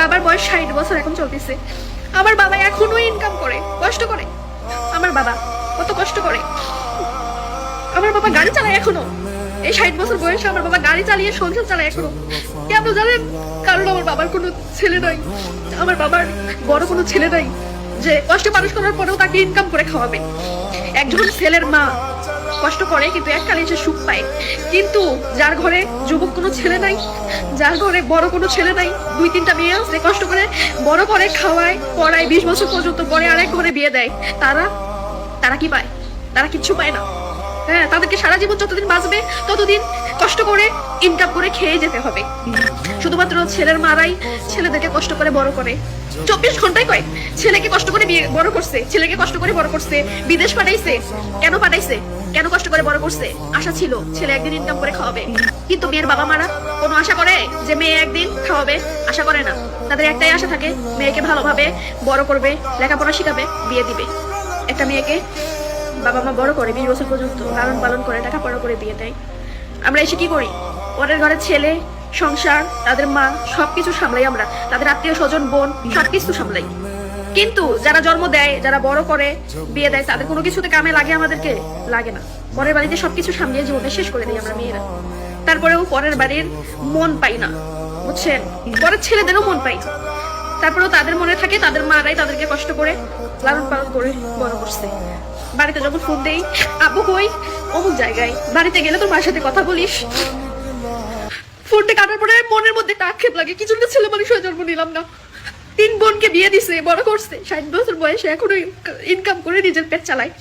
বাবার বয়স 60 বছর এখন চলতেছে। আমার বাবা এখনো ইনকাম করে, কষ্ট করে। আমার বাবা কত কষ্ট করে। আমার বাবা গাড়ি চালায় এখনো, এই 60 বছর বয়সে আমার বাবা গাড়ি চালিয়ে সংসার চালায় এখনো। কেন জানেন? কারণ আমার বাবার কোনো ছেলে নাই, আমার বাবার বড় কোনো ছেলে নাই যে কষ্ট মানুষ করার পরেও তাকে ইনকাম করে খাওয়াবে। একজন ছেলের মা কষ্ট করে কিন্তু এককালে সে সুখ পায়, কিন্তু যার ঘরে যুবক কোনো ছেলে নাই, যার ঘরে বড় কোনো ছেলে নাই, 2-3টা মেয়ে আছে, কষ্ট করে বড় করে খাওয়ায় পড়ায় 20 বছর পর্যন্ত, পরে আরেক ঘরে বিয়ে দেয়, তারা কি পায়? তারা কিচ্ছু পায় না। হ্যাঁ, তাদেরকে সারা জীবন যতদিন বাঁচবে ততদিন কষ্ট করে ইনকাম করে খেয়ে যেতে হবে। শুধুমাত্র ছেলের মারাই ছেলেদেরকে কষ্ট করে বড় করে, 24 ঘন্টায় কয় ছেলেকে কষ্ট করে বিয়ে বড় করছে, ছেলেকে কষ্ট করে বড় করছে, বিদেশ পাঠাইছে। কেন পাঠাইছে? কেন কষ্ট করে বড় করছে? আশা ছিল ছেলে একদিন ইনকাম করে খাওয়াবে। কিন্তু মেয়ের বাবা মারা কোনো আশা করে যে মেয়ে একদিন খাওয়াবে? আশা করে না। তাদের একটাই আশা থাকে, মেয়েকে ভালোভাবে বড় করবে, লেখাপড়া শিখাবে, বিয়ে দিবে। একটা মেয়েকে বাবা মা বড় করে 20 বছর পর্যন্ত লালন পালন করে, টাকা পড়া করে বিয়ে দেয়। আমরা এসে কি করি? পরের ঘরের ছেলে, সংসার, তাদের মা সবকিছু সামলাই, আমরা তাদের আত্মীয় স্বজন, বোন সবকিছু সামলাই। কিন্তু যারা জন্ম দেয়, যারা বড় করে বিয়ে দেয়, তাদের কোনো কিছুতে কামে লাগে? আমাদেরকে লাগে না। পরের বাড়িতে সবকিছু সামলিয়ে জীবনটা শেষ করে দিই আমরা মেয়েরা। তারপরেও পরের বাড়ির মন পাই না, বুঝছেন? পরের ছেলেদেরও মন পাই। তারপরেও তাদের মনে থাকে তাদের মারাই তাদেরকে কষ্ট করে লালন পালন করে বড় করছে। বাড়িতে যখন ফোন দেই, আব্বু কই? অমুক জায়গায়। বাড়িতে গেলে তোর মার সাথে কথা বলিস। ফোনটা কাটার পরে মনের মধ্যে একটা আক্ষেপ লাগে, কি জন্য ছেলে মানুষ হয়ে জন্ম নিলাম না। 3 বোনকে বিয়ে দিছে, বড় করছে, 60 বছর বয়সে এখনো ইনকাম করে নিজের পেট চালায়।